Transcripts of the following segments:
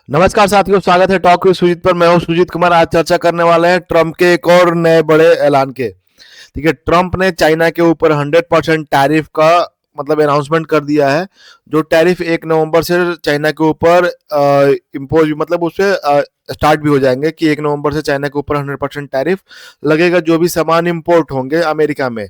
नमस्कार साथियों, स्वागत है टॉक विद सुजीत पर। मैं हूं सुजीत कुमार। आज चर्चा करने वाले हैं ट्रम्प के एक और नए बड़े ऐलान के। ठीक है, ट्रम्प ने चाइना के ऊपर 100% टैरिफ का मतलब अनाउंसमेंट कर दिया है। जो टैरिफ 1 नवंबर से चाइना के ऊपर इम्पोज मतलब उससे स्टार्ट भी हो जाएंगे कि 1 नवंबर से चाइना के ऊपर 100% टैरिफ लगेगा जो भी सामान इंपोर्ट होंगे अमेरिका में।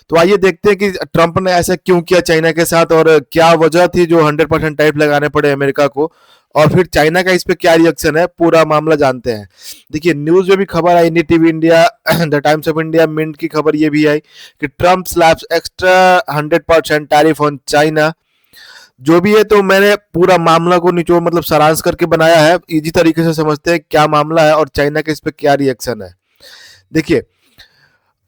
तो आइए देखते हैं कि ट्रंप ने ऐसा क्यों किया चाइना के साथ और क्या वजह थी जो 100% टैरिफ लगाने पड़े अमेरिका को, और फिर चाइना का इस पे क्या रिएक्शन है, पूरा मामला जानते हैं। देखिए, न्यूज में भी खबर आई, TV India, the Times of India, Mint की खबर ये भी आई कि Trump slaps extra 100% tariff on China. जो भी है, तो मैंने पूरा मामला को निचोड़ मतलब सारांश करके बनाया है, इजी तरीके से समझते हैं क्या मामला है और चाइना के इस पे क्या रिएक्शन है। देखिए,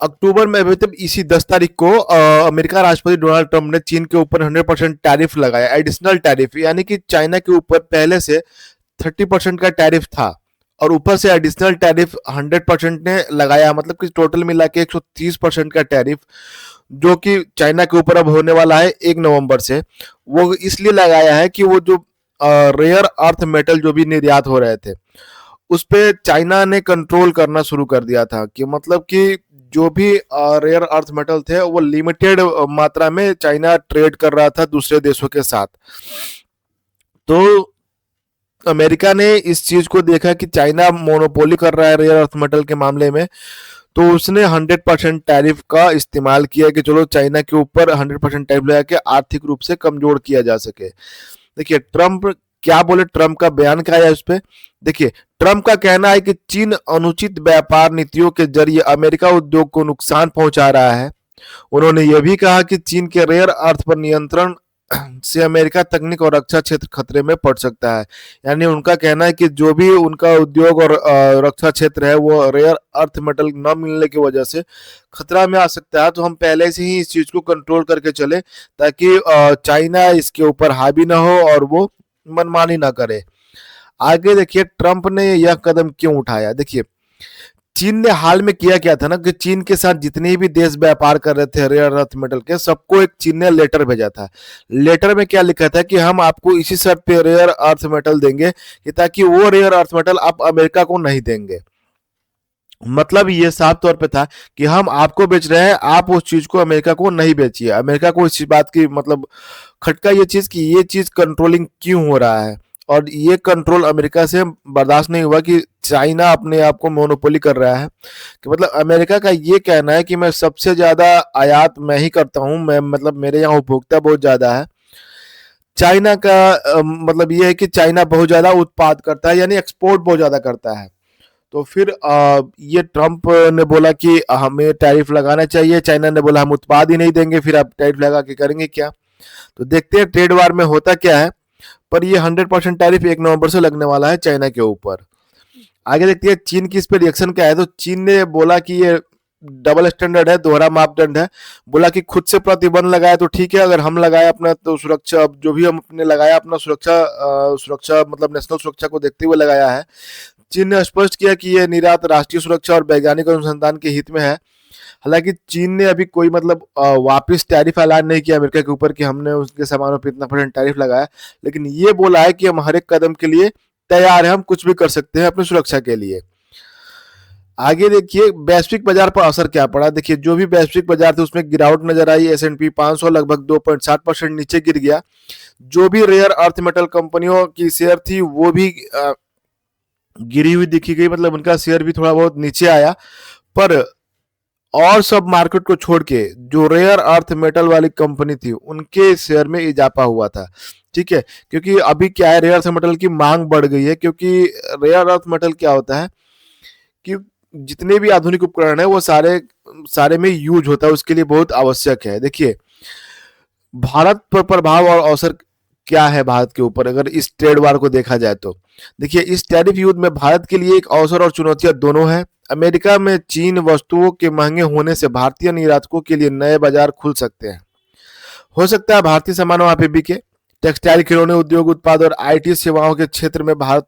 अक्टूबर में मतलब इसी 10 तारीख को अमेरिका राष्ट्रपति डोनाल्ड ट्रंप ने चीन के ऊपर 100% टैरिफ लगाया, एडिशनल टैरिफ, यानी कि चाइना के ऊपर पहले से 30% का टैरिफ था और ऊपर से एडिशनल टैरिफ 100% ने लगाया, मतलब कि टोटल मिला के 130% का टैरिफ जो कि चाइना के ऊपर अब होने वाला है 1 नवंबर से। वो इसलिए लगाया है कि वो जो रेयर अर्थ मेटल जो भी निर्यात हो रहे थे उस पे चाइना ने कंट्रोल करना शुरू कर दिया था, कि मतलब कि जो भी रेयर अर्थ मेटल थे वो लिमिटेड मात्रा में चाइना ट्रेड कर रहा था दूसरे देशों के साथ। तो अमेरिका ने इस चीज को देखा कि चाइना मोनोपोली कर रहा है रेयर अर्थ मेटल के मामले में, तो उसने 100% टैरिफ का इस्तेमाल किया कि चलो चाइना के ऊपर 100% टैरिफ लगा के आर्थिक रूप से कमजोर किया जा सके। देखिए, ट्रंप क्या बोले, ट्रंप का बयान क्या है उस पर। देखिए, ट्रंप का कहना है कि चीन अनुचित व्यापार नीतियों के जरिए अमेरिका उद्योग को नुकसान पहुंचा रहा है। उन्होंने यह भी कहा कि चीन के रेयर अर्थ पर नियंत्रण से अमेरिका तकनीक और रक्षा क्षेत्र खतरे में पड़ सकता है। यानी उनका कहना है कि जो भी उनका उद्योग और रक्षा क्षेत्र है वो रेयर अर्थ मेटल न मिलने की वजह से खतरा में आ सकता है। तो हम पहले से ही इस चीज को कंट्रोल करके चले ताकि चाइना इसके ऊपर हावी ना हो और वो मनमानी ना करे। आगे देखिए, ट्रंप ने यह कदम क्यों उठाया। देखिए, चीन ने हाल में किया क्या था ना कि चीन के साथ जितने भी देश व्यापार कर रहे थे रेयर अर्थ मेटल के, सबको एक चीन ने लेटर भेजा था। लेटर में क्या लिखा था कि हम आपको इसी शर्त पे रेयर अर्थ मेटल देंगे कि ताकि वो रेयर अर्थ मेटल आप अमेरिका को नहीं देंगे। मतलब ये साफ तौर पे था कि हम आपको बेच रहे हैं, आप उस चीज को अमेरिका को नहीं बेचिए। अमेरिका को इस बात की मतलब खटका ये चीज कि ये चीज कंट्रोलिंग क्यों हो रहा है, और ये कंट्रोल अमेरिका से बर्दाश्त नहीं हुआ कि चाइना अपने आप को मोनोपोली कर रहा है। कि मतलब अमेरिका का ये कहना है कि मैं सबसे ज्यादा आयात मैं ही करता हूँ, मैं मतलब मेरे यहाँ उपभोक्ता बहुत ज्यादा है। चाइना का मतलब ये है कि चाइना बहुत ज्यादा उत्पाद करता है, यानी एक्सपोर्ट बहुत ज्यादा करता है। तो फिर ये ट्रंप ने बोला कि हमें टैरिफ लगाना चाहिए, चाइना ने बोला हम उत्पाद ही नहीं देंगे, फिर आप टैरिफ लगा के करेंगे क्या। तो देखते हैं ट्रेड वार में होता क्या है। पर ये 100% टैरिफ 1 नवंबर से लगने वाला है चाइना के ऊपर। आगे देखते हैं चीन की इस पे रिएक्शन क्या है। तो चीन ने बोला कि ये डबल स्टैंडर्ड है, दोहरा मापदंड है। बोला कि खुद से प्रतिबंध लगाया तो ठीक है, अगर हम लगाए अपना तो सुरक्षा, अब जो भी हम अपने लगाया अपना सुरक्षा मतलब नेशनल सुरक्षा को देखते हुए लगाया है। चीन ने स्पष्ट किया कि यह निर्यात राष्ट्रीय सुरक्षा और वैज्ञानिक अनुसंधान के हित में है। हालांकि चीन ने अभी कोई मतलब वापस टैरिफ ऐलान नहीं किया अमेरिका के ऊपर कि हमने उसके सामानों पर इतना परसेंट टैरिफ लगाया, लेकिन ये बोला है कि हम हर एक कदम के लिए तैयार है, हम कुछ भी कर सकते हैं अपनी सुरक्षा के लिए। आगे देखिए, वैश्विक बाजार पर असर क्या पड़ा। देखिए, जो भी वैश्विक बाजार थे उसमें गिरावट नजर आई। S&P 500 लगभग 2.7% नीचे गिर गया। जो भी रेयर अर्थ मेटल कंपनियों की शेयर थी वो भी गिरी हुई दिखी गई, मतलब उनका शेयर भी थोड़ा बहुत नीचे आया। पर और सब मार्केट को छोड़ के जो रेयर अर्थ मेटल वाली कंपनी थी उनके शेयर में इजाफा हुआ था। ठीक है, क्योंकि अभी क्या है, रेयर अर्थ मेटल की मांग बढ़ गई है। क्योंकि रेयर अर्थ मेटल क्या होता है कि जितने भी आधुनिक उपकरण है वो सारे सारे में यूज होता है, उसके लिए बहुत आवश्यक है। देखिए, भारत पर प्रभाव और अवसर क्या है भारत के ऊपर अगर इस ट्रेड वार को देखा जाए तो। देखिए, इस टैरिफ युद्ध में भारत के लिए एक अवसर और चुनौतियां दोनों है। अमेरिका में चीन वस्तुओं के महंगे होने से भारतीय निर्यातकों के लिए नए बाजार खुल सकते हैं। हो सकता है भारतीय सामान वहां पे बिके। टेक्सटाइल, खिलौने उद्योग, उत्पाद और आईटी सेवाओं के क्षेत्र में भारत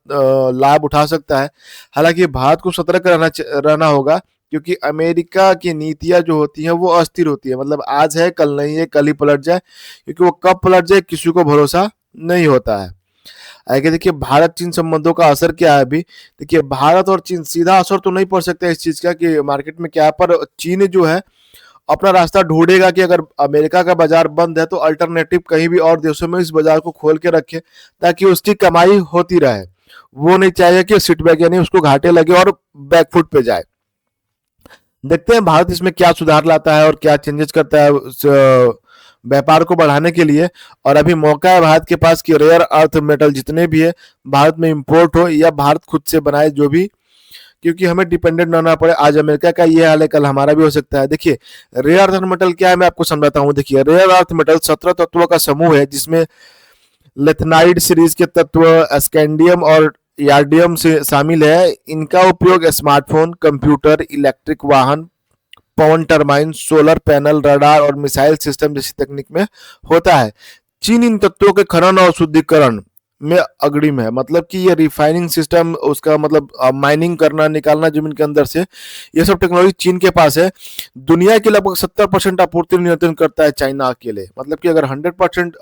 लाभ उठा सकता है। हालांकि भारत को सतर्क रहना होगा, क्योंकि अमेरिका की नीतियां जो होती हैं वो अस्थिर होती है, मतलब आज है कल नहीं है, कल ही पलट जाए। क्योंकि वो कब पलट जाए किसी को भरोसा नहीं होता है। आगे देखिए भारत चीन संबंधों का असर क्या है अभी। देखिए भारत और चीन सीधा असर तो नहीं पड़ सकता इस चीज का कि मार्केट में क्या है, पर चीन जो है अपना रास्ता ढूंढेगा कि अगर अमेरिका का बाजार बंद है तो अल्टरनेटिव कहीं भी और देशों में इस बाजार को खोल के रखे ताकि उसकी कमाई होती रहे। वो नहीं चाहेगा कि सिट बैक यानी उसको घाटे लगे और बैकफुट पे जाए। देखते हैं भारत इसमें क्या सुधार लाता है और क्या चेंजेस करता है व्यापार को बढ़ाने के लिए। और अभी मौका है भारत के पास कि रेयर अर्थ मेटल जितने भी है भारत में इंपोर्ट हो या भारत खुद से बनाए जो भी, क्योंकि हमें डिपेंडेंट ना होना पड़े। आज अमेरिका का ये हाल है, कल हमारा भी हो सकता है। देखिए रेयर अर्थ मेटल क्या है मैं आपको समझाता हूँ। देखिए रेयर अर्थ मेटल 17 तत्वों का समूह है जिसमें लेथनाइड सीरीज के तत्व स्कैंडियम और यार्डियम से शामिल है। इनका उपयोग स्मार्टफोन, कंप्यूटर, इलेक्ट्रिक वाहन, पवन टरबाइन, सोलर पैनल, रडार और मिसाइल सिस्टम जैसी तकनीक में होता है। चीन इन तत्वों के खनन और शुद्धिकरण में अग्रिम है। मतलब कि ये रिफाइनिंग सिस्टम, उसका मतलब माइनिंग करना, निकालना जमीन के अंदर से, ये सब टेक्नोलॉजी चीन के पास है। दुनिया के लगभग 70% आपूर्ति नियंत्रण करता है चाइना अकेले। मतलब कि अगर 100%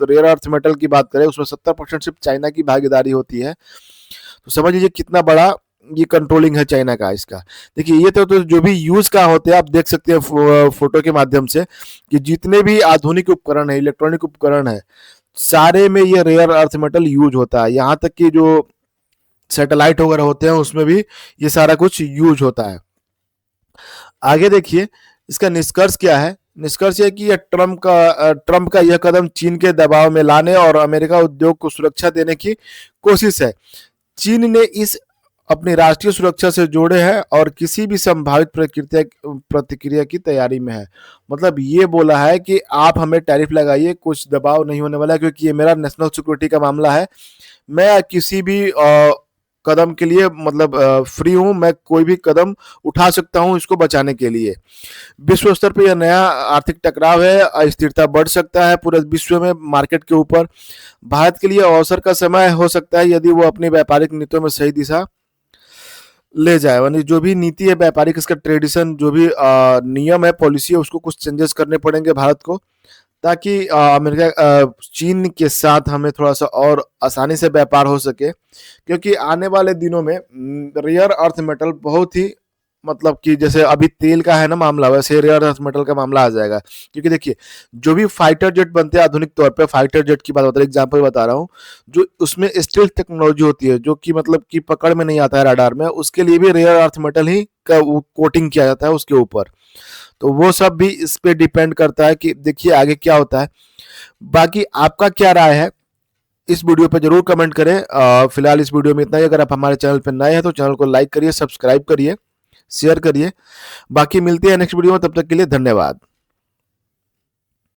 रेयर अर्थ मेटल की बात करें उसमें 70% सिर्फ चाइना की भागीदारी होती है। तो समझ लीजिए कितना बड़ा ये कंट्रोलिंग है चाइना का इसका। देखिए ये तो जो भी यूज का होते हैं आप देख सकते हैं फोटो के माध्यम से कि जितने भी आधुनिक उपकरण है, इलेक्ट्रॉनिक उपकरण है, सारे में ये रेयर अर्थ मेटल यूज होता है। यहाँ तक कि जो सैटेलाइट वगैरह होते हैं उसमें भी ये सारा कुछ यूज होता है। आगे देखिए इसका निष्कर्ष क्या है। निष्कर्ष यह कि यह ट्रंप का यह कदम चीन के दबाव में लाने और अमेरिका उद्योग को सुरक्षा देने की कोशिश है। चीन ने इस अपनी राष्ट्रीय सुरक्षा से जोड़े हैं और किसी भी संभावित प्रतिक्रिया की तैयारी में है। मतलब ये बोला है कि आप हमें टैरिफ लगाइए, कुछ दबाव नहीं होने वाला क्योंकि ये मेरा नेशनल सिक्योरिटी का मामला है। मैं किसी भी कदम के लिए मतलब फ्री हूं, मैं कोई भी कदम उठा सकता हूं इसको बचाने के लिए। विश्व स्तर पर यह नया आर्थिक टकराव है, अस्थिरता बढ़ सकता है पूरे विश्व में मार्केट के ऊपर। भारत के लिए अवसर का समय हो सकता है यदि वो अपनी व्यापारिक नीतियों में सही दिशा ले जाए। यानी जो भी नीति है व्यापारिक, इसका ट्रेडिशन, जो भी नियम है, पॉलिसी है, उसको कुछ चेंजेस करने पड़ेंगे भारत को ताकि अमेरिका चीन के साथ हमें थोड़ा सा और आसानी से व्यापार हो सके। क्योंकि आने वाले दिनों में रेयर अर्थ मेटल बहुत ही मतलब कि जैसे अभी तेल का है ना मामला, वैसे रेयर अर्थ मेटल का मामला आ जाएगा। क्योंकि देखिए जो भी फाइटर जेट बनते हैं आधुनिक तौर पे, फाइटर जेट की बात बता रहा हूँ, एग्जाम्पल बता रहा हूँ, जो उसमें स्टील्थ टेक्नोलॉजी होती है जो कि मतलब कि पकड़ में नहीं आता है रडार में, उसके लिए भी रेयर अर्थ मेटल ही का कोटिंग किया जाता है उसके ऊपर। तो वो सब भी इस पे डिपेंड करता है कि देखिए आगे क्या होता है। बाकी आपका क्या राय है इस वीडियो पे जरूर कमेंट करें। फिलहाल इस वीडियो में इतना ही। अगर आप हमारे चैनल पर नए हैं तो चैनल को लाइक करिए, सब्सक्राइब करिए, शेयर करिए। बाकी मिलते हैं नेक्स्ट वीडियो में, तब तक के लिए धन्यवाद।